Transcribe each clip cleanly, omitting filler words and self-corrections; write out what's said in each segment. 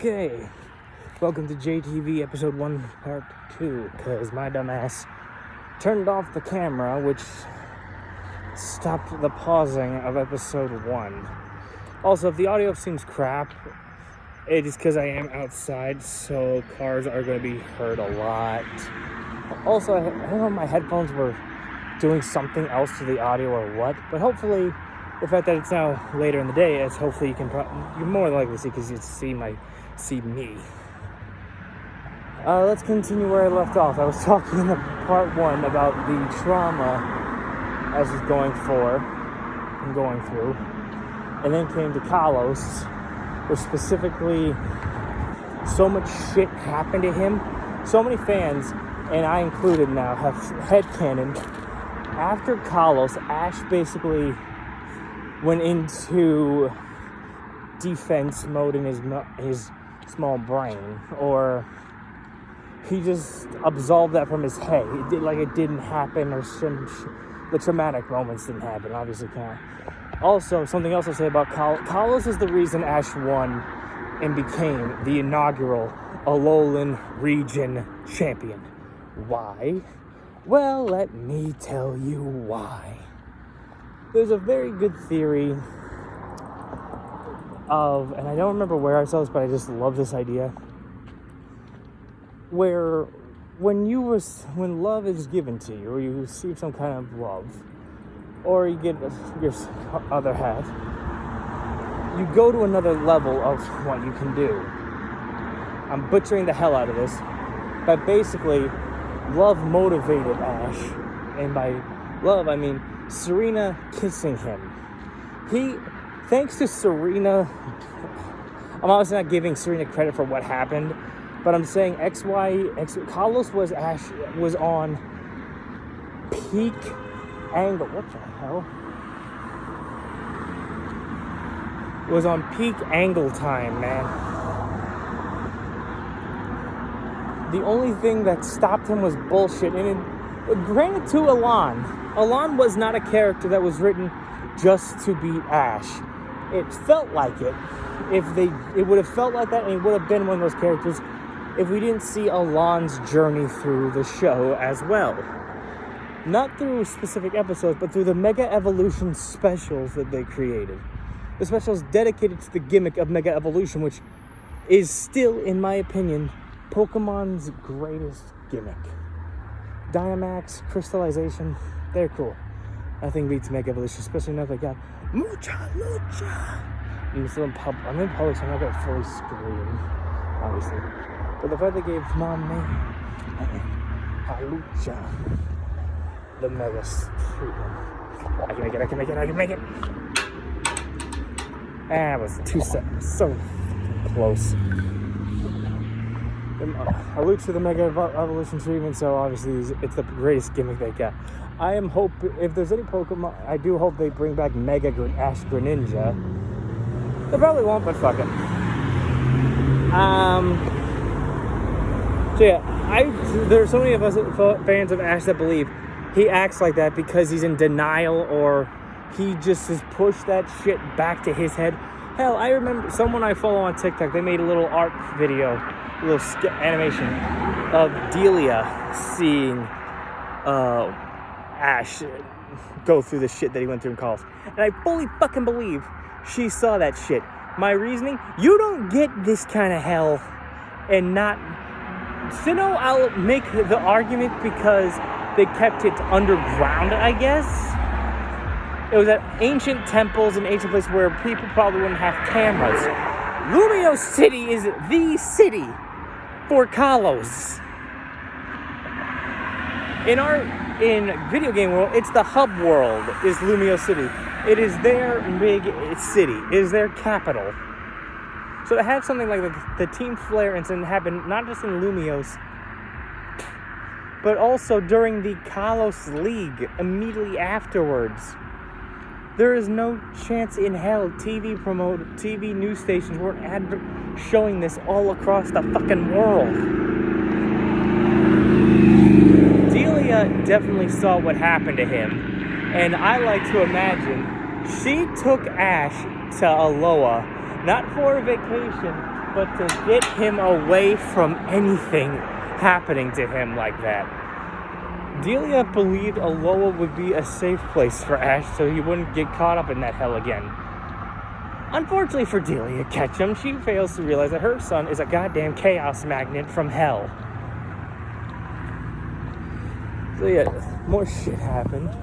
Okay, welcome to JDTV episode 1 part 2, because my dumbass turned off the camera, which stopped the pausing of episode 1. Also, if the audio seems crap, it is because I am outside, so cars are going to be heard a lot. Also, I don't know if my headphones were doing something else to the audio or what, but hopefully, the fact that it's now later in the day, is hopefully you can you're more likely to see because you see me. Let's continue where I left off. I was talking in the part 1 about the trauma I was going through, and then came to Carlos, where specifically so much shit happened to him. So many fans, and I included now, have headcanon. After Carlos, Ash basically went into defense mode in his small brain, or he just absolved that from his head. It didn't happen, or the traumatic moments didn't happen. Obviously can't. Also, something else I'll say about Carlos is the reason Ash won and became the inaugural Alolan region champion. Why? Well, let me tell you why. There's a very good theory of, and I don't remember where I saw this, but I just love this idea, where when love is given to you, or you receive some kind of love, or you get your other half, you go to another level of what you can do. I'm butchering the hell out of this, but basically, love motivated Ash, and by love I mean Serena kissing him. Thanks to Serena, I'm obviously not giving Serena credit for what happened, but I'm saying Carlos was on peak angle. What the hell? Was on peak angle time, man. The only thing that stopped him was bullshit. And granted to Alon was not a character that was written just to beat Ash. It felt like it. It would have felt like that, and it would have been one of those characters if we didn't see Alon's journey through the show as well. Not through specific episodes, but through the Mega Evolution specials that they created. The specials dedicated to the gimmick of Mega Evolution, which is still, in my opinion, Pokemon's greatest gimmick. Dynamax, Crystallization, they're cool. Nothing beats Mega Evolution, especially now they got Mucha Lucha. I'm in public, so I'm not going to fully scream, obviously. But the fact they gave Mame Halucha the Mega treatment. I can make it. That was 2 seconds. So close. Halucha the Mega Evolution treatment, so obviously it's the greatest gimmick they got. I am if there's any Pokemon, I do hope they bring back Mega Ash Greninja. They probably won't, but fuck it. So yeah, there are so many of us fans of Ash that believe he acts like that because he's in denial, or he just has pushed that shit back to his head. Hell, I remember someone I follow on TikTok, they made a little art video, a little animation of Delia seeing Ash go through the shit that he went through in college. And I fully fucking believe she saw that shit. My reasoning, you don't get this kind of hell and not... Sinnoh, I'll make the argument because they kept it underground, I guess. It was at ancient temples and ancient places where people probably wouldn't have cameras. Lumio City is the city for Kalos. In video game world, it's the hub world, is Lumio City. It is their big city. It is their capital. So to have something like the Team Flare incident happen, not just in Lumios, but also during the Kalos League immediately afterwards. There is no chance in hell TV news stations weren't showing this all across the fucking world. Delia definitely saw what happened to him, and I like to imagine she took Ash to Aloha, not for a vacation, but to get him away from anything happening to him like that. Delia believed Alola would be a safe place for Ash so he wouldn't get caught up in that hell again. Unfortunately for Delia Ketchum, she fails to realize that her son is a goddamn chaos magnet from hell. So yeah, more shit happened,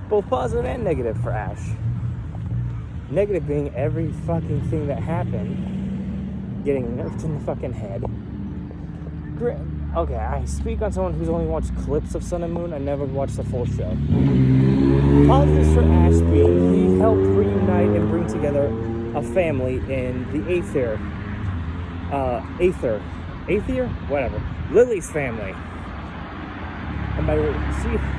both positive and negative for Ash. Negative being every fucking thing that happened getting nerfed in the fucking head. Okay, I speak on someone who's only watched clips of Sun and Moon. I never watched the full show. Positives for Ash being he helped reunite and bring together a family in the Aether? Whatever. Lily's family. And by the way,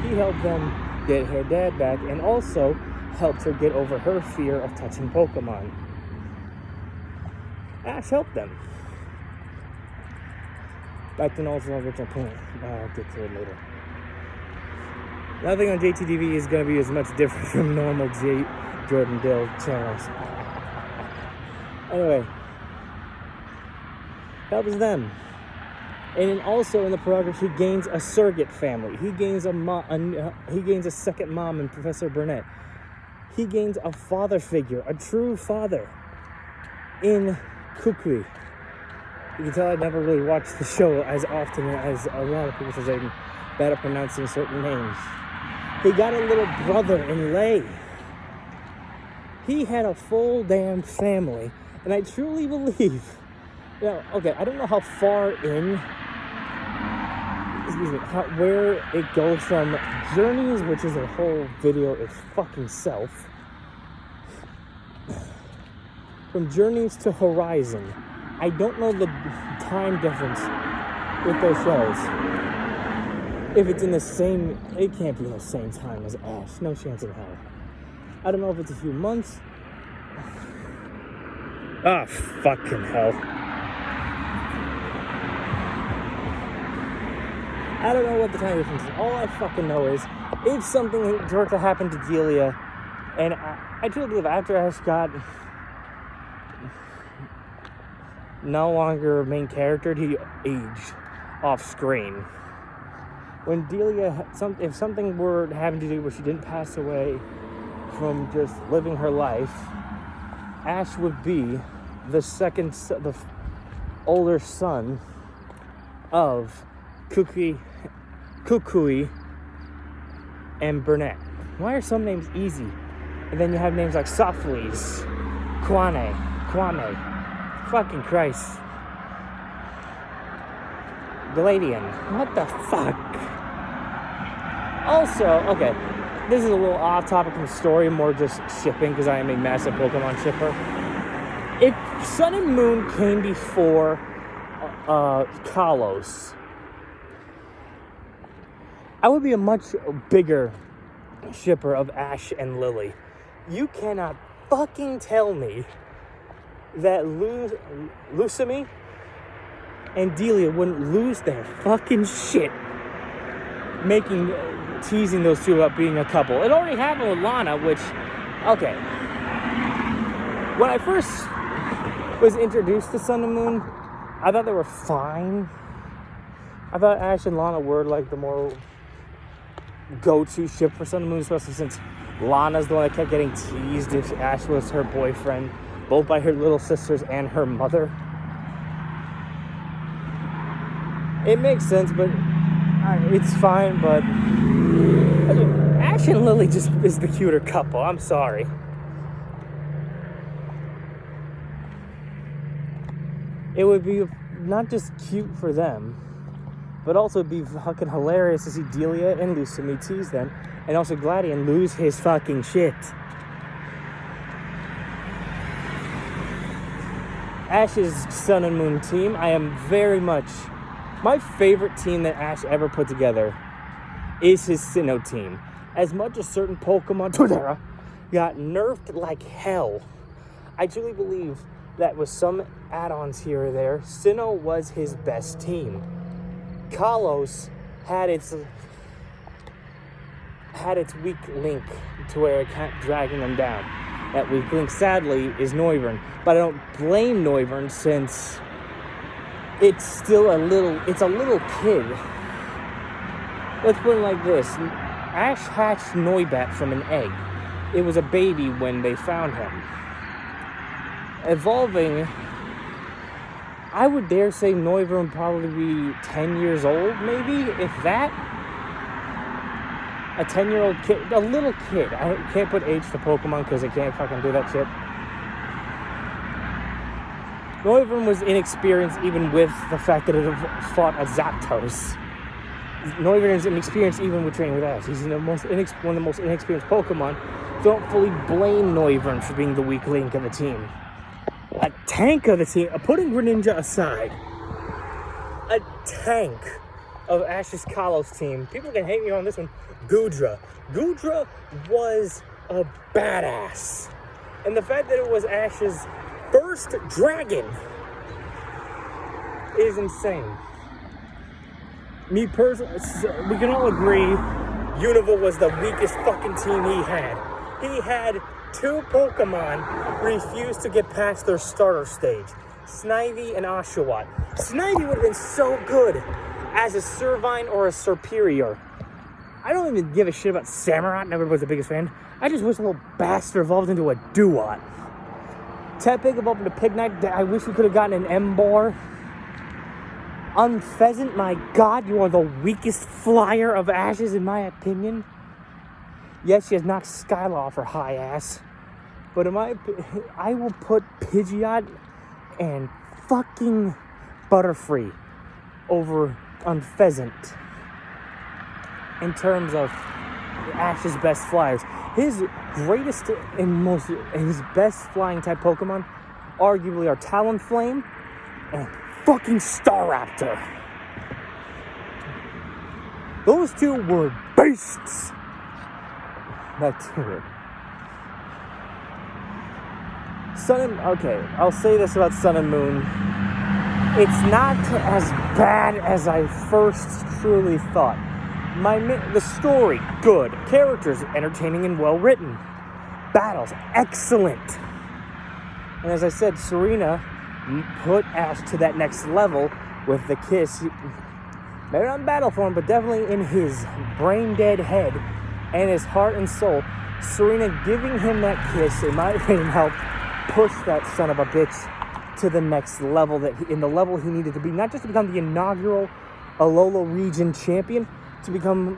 he helped them get her dad back and also helped her get over her fear of touching Pokemon. Ash helped them. Back to Noel's original point. I'll get to it later. Nothing on JDTV is going to be as much different from normal Jordan Dill channels. Anyway, that was them. And then also in the progress, he gains a surrogate family. He gains he gains a second mom in Professor Burnett. He gains a father figure, a true father, in Kukui. You can tell I never really watched the show as often as a lot of people, because I'm bad at pronouncing certain names. He got a little brother in Lei. He had a full damn family, and I truly believe, okay, I don't know how far in, where it goes from Journeys, which is a whole video its fucking self, from Journeys to Horizon. I don't know the time difference with those shows. If it's in the same, it can't be in the same time as Ash. No chance in hell. I don't know if it's a few months. Ah, fucking hell. I don't know what the time difference is. All I fucking know is if something were to happen to Delia, and I truly believe after Ash got no longer a main character, he aged off screen. When Delia, if something were having to do where she didn't pass away from just living her life, Ash would be the older son of Kukui and Burnett. Why are some names easy? And then you have names like Softleys, Kwame. Fucking Christ. Galadian. What the fuck? Also, okay, this is a little off topic from the story, more just shipping, because I am a massive Pokemon shipper. If Sun and Moon came before Kalos, I would be a much bigger shipper of Ash and Lily. You cannot fucking tell me that Lusami and Delia wouldn't lose their fucking shit teasing those two about being a couple. It already happened with Lana, which, okay. When I first was introduced to Sun and Moon, I thought they were fine. I thought Ash and Lana were like the more go-to ship for Sun and Moon, especially since Lana's the one that kept getting teased if Ash was her boyfriend, both by her little sisters and her mother. It makes sense, but it's fine, but Ash and Lily just is the cuter couple. I'm sorry. It would be not just cute for them, but also it'd be fucking hilarious to see Delia and Lusami tease them, and also Gladian lose his fucking shit. Ash's Sun and Moon team, I am very much... My favorite team that Ash ever put together is his Sinnoh team. As much as certain Pokemon Totara got nerfed like hell, I truly believe that with some add-ons here or there, Sinnoh was his best team. Kalos had its weak link to where it kept dragging them down. That weak link, sadly, is Noivern. But I don't blame Noivern, since it's a little kid. Let's put it like this. Ash hatched Noibat from an egg. It was a baby when they found him. Evolving, I would dare say Noivern would probably be 10 years old, maybe, if that. A 10-year-old kid, a little kid. I can't put age to Pokemon because I can't fucking do that shit. Noivern was inexperienced even with the fact that it fought a Zapdos. Noivern is inexperienced even with training with Ash. He's one of the most inexperienced Pokemon. Don't fully blame Noivern for being the weak link of the team. A tank of the team, putting Greninja aside, a tank of Ash's Kalos team. People can hate me on this one. Goodra. Goodra was a badass. And the fact that it was Ash's first dragon is insane. Me personally, we can all agree Unova was the weakest fucking team he had. He had 2 Pokemon refuse to get past their starter stage. Snivy and Oshawott. Snivy would have been so good as a Servine or a Superior. I don't even give a shit about Samurott, never was the biggest fan. I just wish the little bastard evolved into a Duat. Tepig evolved into Pignite. I wish we could have gotten an Emboar. Unpheasant, my god, you are the weakest flyer of Ashes in my opinion. Yes, she has knocked Skyla off her high ass. But I will put Pidgeot and fucking Butterfree over Unpheasant in terms of Ash's best flyers. His greatest and his best flying type Pokemon arguably are Talonflame and fucking Staraptor. Those 2 were beasts. Back to it. Okay, I'll say this about Sun and Moon. It's not as bad as I first truly thought. The story, good. Characters, entertaining and well written. Battles, excellent. And as I said, Serena put Ash to that next level with the kiss. Maybe not in battle form, but definitely in his brain-dead head and his heart and soul. Serena giving him that kiss, in my opinion, helped push that son of a bitch to the next level, in the level he needed to be. Not just to become the inaugural Alola region champion,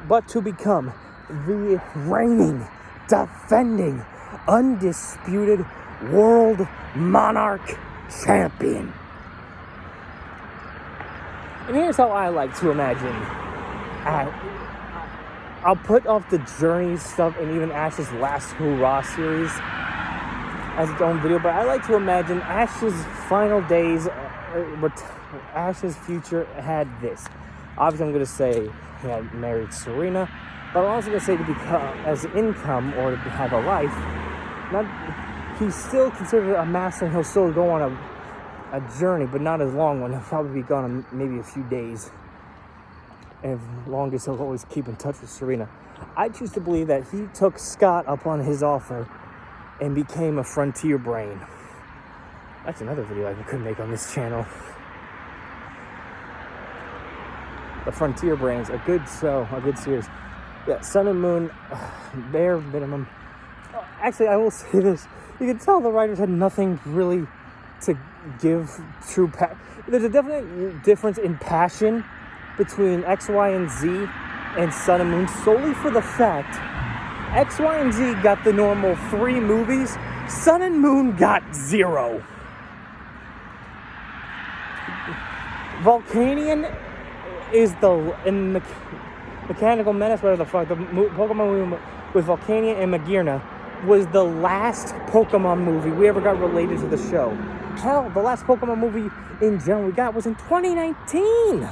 but to become the reigning, defending, undisputed world monarch champion. And here's how I like to imagine. I'll put off the Journey stuff and even Ash's last Hoorah series as its own video, but I like to imagine Ash's final days, Ash's future had this. Obviously, I'm going to say he had married Serena, but I'm also going to say to become as income or to have a life. He's still considered a master, and he'll still go on a journey, but not as long one. He'll probably be gone in maybe a few days. And as long as he'll always keep in touch with Serena. I choose to believe that he took Scott up on his offer and became a frontier brain. That's another video I could make on this channel. The Frontier Brains, a good show, a good series. Yeah, Sun and Moon, bare minimum. Actually, I will say this. You can tell the writers had nothing really to give true There's a definite difference in passion between X, Y, and Z and Sun and Moon, solely for the fact X, Y, and Z got the normal 3 movies. Sun and Moon got 0. Volcanion is Mechanical Menace, whatever the fuck, the Pokemon movie with Volcanion and Magearna was the last Pokemon movie we ever got related to the show. Hell, the last Pokemon movie in general we got was in 2019.